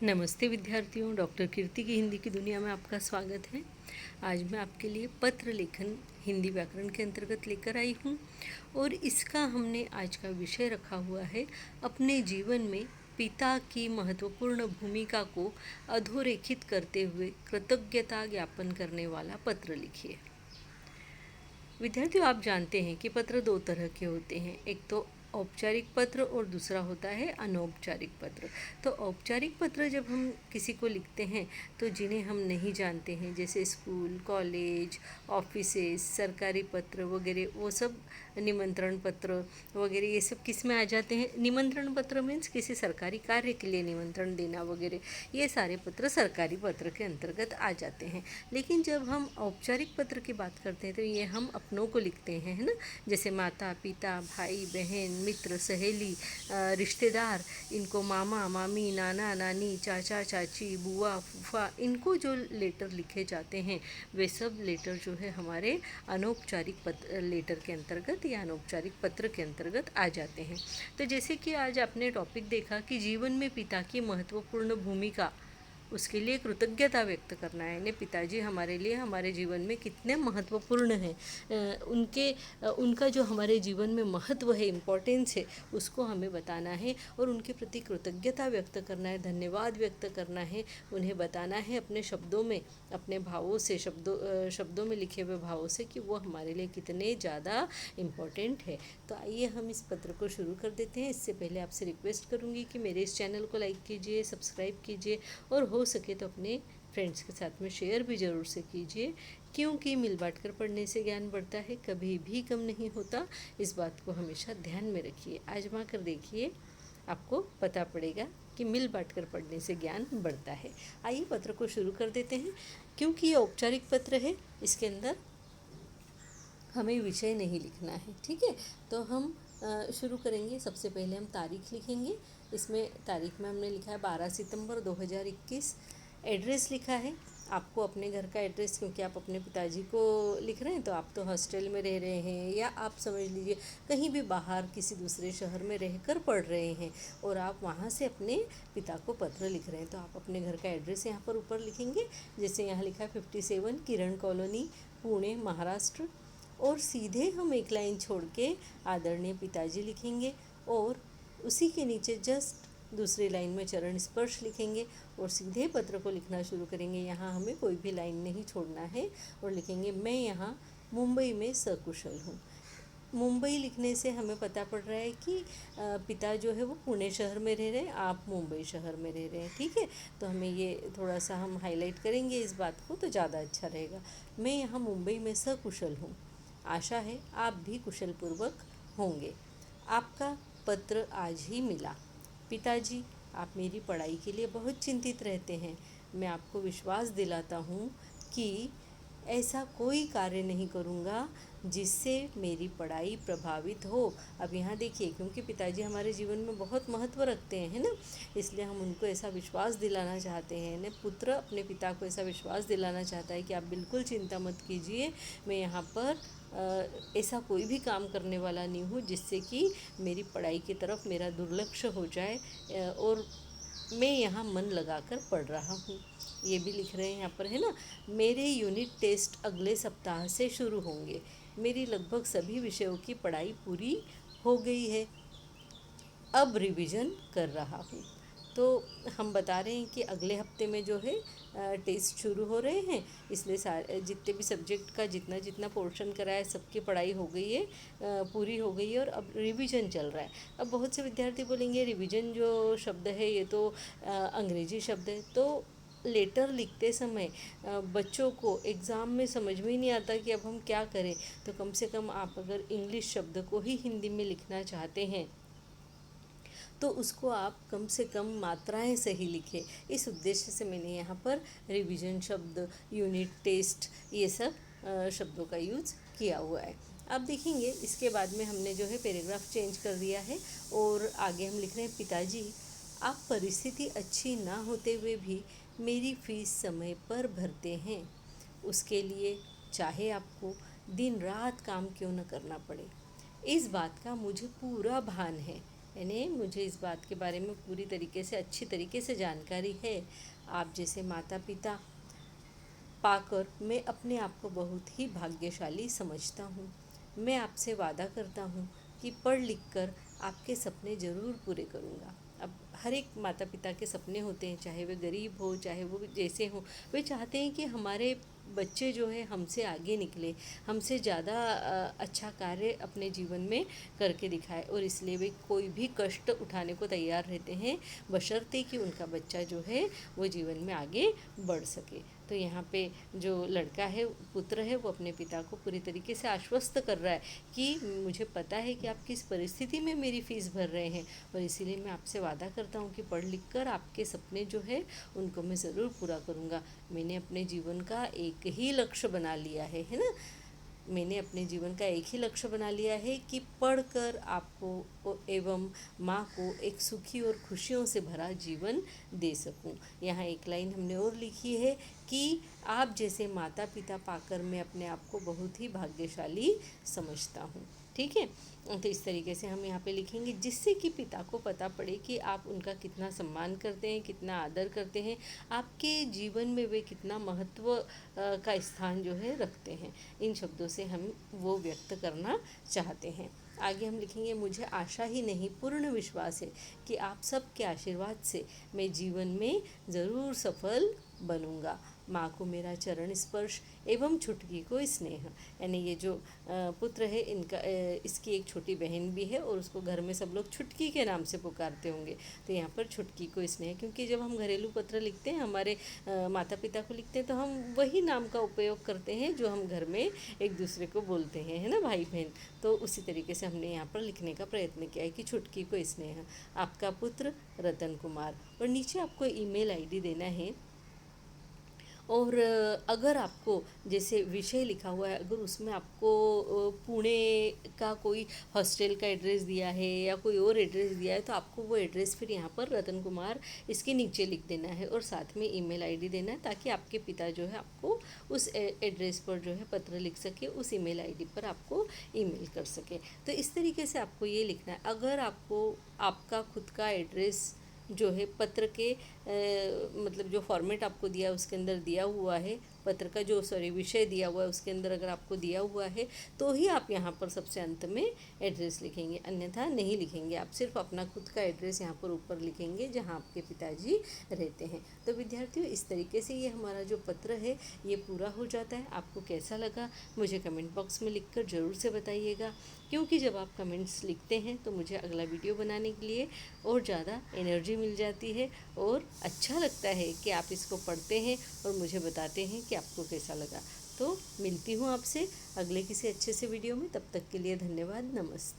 नमस्ते विद्यार्थियों, डॉक्टर कीर्ति की हिंदी की दुनिया में आपका स्वागत है। आज मैं आपके लिए पत्र लेखन हिंदी व्याकरण के अंतर्गत लेकर आई हूँ और इसका हमने आज का विषय रखा हुआ है अपने जीवन में पिता की महत्वपूर्ण भूमिका को अधोरेखित करते हुए कृतज्ञता ज्ञापन करने वाला पत्र लिखिए। विद्यार्थियों, आप जानते हैं कि पत्र दो तरह के होते हैं, एक तो औपचारिक पत्र और दूसरा होता है अनौपचारिक पत्र। तो औपचारिक पत्र जब हम किसी को लिखते हैं तो जिन्हें हम नहीं जानते हैं, जैसे स्कूल, कॉलेज, ऑफिसेस, सरकारी पत्र वगैरह, वो सब निमंत्रण पत्र वगैरह ये सब किस में आ जाते हैं। निमंत्रण पत्र मीन्स किसी सरकारी कार्य के लिए निमंत्रण देना वगैरह, ये सारे पत्र सरकारी पत्र के अंतर्गत आ जाते हैं। लेकिन जब हम औपचारिक पत्र की बात करते हैं तो ये हम अपनों को लिखते हैं, है ना। जैसे माता पिता, भाई बहन, मित्र, सहेली, रिश्तेदार, इनको मामा मामी, नाना नानी, चाचा चाची, बुआ फूफा, इनको जो लेटर लिखे जाते हैं वे सब लेटर जो है हमारे अनौपचारिक पत्र लेटर के अंतर्गत या अनौपचारिक पत्र के अंतर्गत आ जाते हैं। तो जैसे कि आज आपने टॉपिक देखा कि जीवन में पिता की महत्वपूर्ण भूमिका, उसके लिए कृतज्ञता व्यक्त करना है। यानी पिताजी हमारे लिए हमारे जीवन में कितने महत्वपूर्ण हैं, उनका जो हमारे जीवन में महत्व है, इम्पोर्टेंस है, उसको हमें बताना है और उनके प्रति कृतज्ञता व्यक्त करना है, धन्यवाद व्यक्त करना है, उन्हें बताना है अपने शब्दों में, अपने भावों से, शब्दों में लिखे हुए भावों से कि वो हमारे लिए कितने ज़्यादा इम्पोर्टेंट है। तो आइए हम इस पत्र को शुरू कर देते हैं। इससे पहले आपसे रिक्वेस्ट करूँगी कि मेरे इस चैनल को लाइक कीजिए, सब्सक्राइब कीजिए और हो सके तो अपने फ्रेंड्स के साथ में शेयर भी ज़रूर से कीजिए, क्योंकि मिल बांट कर पढ़ने से ज्ञान बढ़ता है, कभी भी कम नहीं होता। इस बात को हमेशा ध्यान में रखिए, आजमा कर देखिए, आपको पता पड़ेगा कि मिल बांट कर पढ़ने से ज्ञान बढ़ता है। आइए पत्र को शुरू कर देते हैं। क्योंकि ये औपचारिक पत्र है, इसके अंदर हमें विषय नहीं लिखना है, ठीक है। तो हम शुरू करेंगे। सबसे पहले हम तारीख लिखेंगे। इसमें तारीख में हमने लिखा है 12 सितंबर 2021। एड्रेस लिखा है आपको अपने घर का एड्रेस, क्योंकि आप अपने पिताजी को लिख रहे हैं तो आप तो हॉस्टल में रह रहे हैं, या आप समझ लीजिए कहीं भी बाहर किसी दूसरे शहर में रहकर पढ़ रहे हैं और आप वहाँ से अपने पिता को पत्र लिख रहे हैं, तो आप अपने घर का एड्रेस यहाँ पर ऊपर लिखेंगे। जैसे यहाँ लिखा है 57 किरण कॉलोनी, पुणे, महाराष्ट्र, और सीधे हम एक लाइन छोड़ के आदरणीय पिताजी लिखेंगे और उसी के नीचे जस्ट दूसरी लाइन में चरण स्पर्श लिखेंगे और सीधे पत्र को लिखना शुरू करेंगे। यहाँ हमें कोई भी लाइन नहीं छोड़ना है और लिखेंगे, मैं यहाँ मुंबई में सकुशल हूँ। मुंबई लिखने से हमें पता पड़ रहा है कि पिता जो है वो पुणे शहर में रह रहे हैं, आप मुंबई शहर में रह रहे हैं, ठीक है। तो हमें ये थोड़ा सा हम हाईलाइट करेंगे इस बात को, तो ज़्यादा अच्छा रहेगा। मैं यहाँ मुंबई में सकुशल हूँ, आशा है आप भी कुशलपूर्वक होंगे। आपका पत्र आज ही मिला। पिताजी, आप मेरी पढ़ाई के लिए बहुत चिंतित रहते हैं। मैं आपको विश्वास दिलाता हूँ कि ऐसा कोई कार्य नहीं करूँगा जिससे मेरी पढ़ाई प्रभावित हो। अब यहाँ देखिए, क्योंकि पिताजी हमारे जीवन में बहुत महत्व रखते हैं, है ना, इसलिए हम उनको ऐसा विश्वास दिलाना चाहते हैं ना। पुत्र अपने पिता को ऐसा विश्वास दिलाना चाहता है कि आप बिल्कुल चिंता मत कीजिए, मैं यहाँ पर ऐसा कोई भी काम करने वाला नहीं हूँ जिससे कि मेरी पढ़ाई की तरफ मेरा दुर्लक्ष्य हो जाए, और मैं यहाँ मन लगाकर पढ़ रहा हूँ। ये भी लिख रहे हैं यहाँ पर, है ना। मेरे यूनिट टेस्ट अगले सप्ताह से शुरू होंगे। मेरी लगभग सभी विषयों की पढ़ाई पूरी हो गई है, अब रिवीजन कर रहा हूँ। तो हम बता रहे हैं कि अगले हफ्ते में जो है टेस्ट शुरू हो रहे हैं, इसलिए सारे जितने भी सब्जेक्ट का जितना जितना पोर्शन करा है सबकी पढ़ाई हो गई है, पूरी हो गई है और अब रिवीजन चल रहा है। अब बहुत से विद्यार्थी बोलेंगे रिवीजन जो शब्द है ये तो अंग्रेजी शब्द है, तो लेटर लिखते समय बच्चों को एग्ज़ाम में समझ में ही नहीं आता कि अब हम क्या करें, तो कम से कम आप अगर इंग्लिश शब्द को ही हिंदी में लिखना चाहते हैं तो उसको आप कम से कम मात्राएं सही लिखें। इस उद्देश्य से मैंने यहाँ पर रिवीजन शब्द, यूनिट टेस्ट, ये सब शब्दों का यूज़ किया हुआ है। अब देखेंगे इसके बाद में हमने जो है पैराग्राफ चेंज कर दिया है और आगे हम लिख रहे हैं, पिताजी, आप परिस्थिति अच्छी ना होते हुए भी मेरी फ़ीस समय पर भरते हैं। उसके लिए चाहे आपको दिन रात काम क्यों न करना पड़े, इस बात का मुझे पूरा भान है। यानी मुझे इस बात के बारे में पूरी तरीके से अच्छी तरीके से जानकारी है। आप जैसे माता पिता पाकर मैं अपने आप को बहुत ही भाग्यशाली समझता हूँ। मैं आपसे वादा करता हूँ कि पढ़ लिख कर आपके सपने ज़रूर पूरे करूँगा। अब हर एक माता पिता के सपने होते हैं, चाहे वे गरीब हो चाहे वो जैसे हों, वे चाहते हैं कि हमारे बच्चे जो है हमसे आगे निकले, हमसे ज़्यादा अच्छा कार्य अपने जीवन में करके दिखाए, और इसलिए वे कोई भी कष्ट उठाने को तैयार रहते हैं, बशर्ते कि उनका बच्चा जो है वो जीवन में आगे बढ़ सके। तो यहाँ पे जो लड़का है, पुत्र है, वो अपने पिता को पूरी तरीके से आश्वस्त कर रहा है कि मुझे पता है कि आप किस परिस्थिति में मेरी फ़ीस भर रहे हैं, और इसीलिए मैं आपसे वादा करता हूँ कि पढ़ लिख कर आपके सपने जो है उनको मैं ज़रूर पूरा करूँगा। मैंने अपने जीवन का एक ही लक्ष्य बना लिया है ना। मैंने अपने जीवन का एक ही लक्ष्य बना लिया है कि पढ़कर आपको एवं माँ को एक सुखी और खुशियों से भरा जीवन दे सकूं। यहाँ एक लाइन हमने और लिखी है कि आप जैसे माता पिता पाकर मैं अपने आप को बहुत ही भाग्यशाली समझता हूँ। ठीक है, तो इस तरीके से हम यहाँ पे लिखेंगे, जिससे कि पिता को पता पड़े कि आप उनका कितना सम्मान करते हैं, कितना आदर करते हैं, आपके जीवन में वे कितना महत्व का स्थान जो है रखते हैं। इन शब्दों से हम वो व्यक्त करना चाहते हैं। आगे हम लिखेंगे, मुझे आशा ही नहीं पूर्ण विश्वास है कि आप सबके आशीर्वाद से मैं जीवन में ज़रूर सफल बनूंगा। माँ को मेरा चरण स्पर्श एवं छुटकी को स्नेह, यानी ये जो पुत्र है इनका इसकी एक छोटी बहन भी है, और उसको घर में सब लोग छुटकी के नाम से पुकारते होंगे। तो यहाँ पर छुटकी को स्नेह, क्योंकि जब हम घरेलू पत्र लिखते हैं, हमारे माता पिता को लिखते हैं, तो हम वही नाम का उपयोग करते हैं जो हम घर में एक दूसरे को बोलते हैं, है ना, भाई बहन। तो उसी तरीके से हमने यहाँ पर लिखने का प्रयत्न किया है कि छुटकी को स्नेह, आपका पुत्र रतन कुमार, और नीचे आपको ईमेल आईडी देना है। और अगर आपको जैसे विषय लिखा हुआ है, अगर उसमें आपको पुणे का कोई हॉस्टल का एड्रेस दिया है या कोई और एड्रेस दिया है, तो आपको वो एड्रेस फिर यहाँ पर रतन कुमार इसके नीचे लिख देना है, और साथ में ईमेल आईडी देना है, ताकि आपके पिता जो है आपको उस एड्रेस पर जो है पत्र लिख सके, उस ईमेल आईडी पर आपको ईमेल कर सके। तो इस तरीके से आपको ये लिखना है। अगर आपको आपका खुद का एड्रेस जो है पत्र के मतलब जो फॉर्मेट आपको दिया उसके अंदर दिया हुआ है, पत्र का जो विषय दिया हुआ है उसके अंदर अगर आपको दिया हुआ है, तो ही आप यहाँ पर सबसे अंत में एड्रेस लिखेंगे, अन्यथा नहीं लिखेंगे। आप सिर्फ अपना खुद का एड्रेस यहाँ पर ऊपर लिखेंगे जहाँ आपके पिताजी रहते हैं। तो विद्यार्थियों, इस तरीके से ये हमारा जो पत्र है ये पूरा हो जाता है। आपको कैसा लगा मुझे कमेंट बॉक्स में लिखकर ज़रूर से बताइएगा, क्योंकि जब आप कमेंट्स लिखते हैं तो मुझे अगला वीडियो बनाने के लिए और ज़्यादा एनर्जी मिल जाती है, और अच्छा लगता है कि आप इसको पढ़ते हैं और मुझे बताते हैं कि आपको कैसा लगा। तो मिलती हूँ आपसे अगले किसी अच्छे से वीडियो में, तब तक के लिए धन्यवाद, नमस्ते।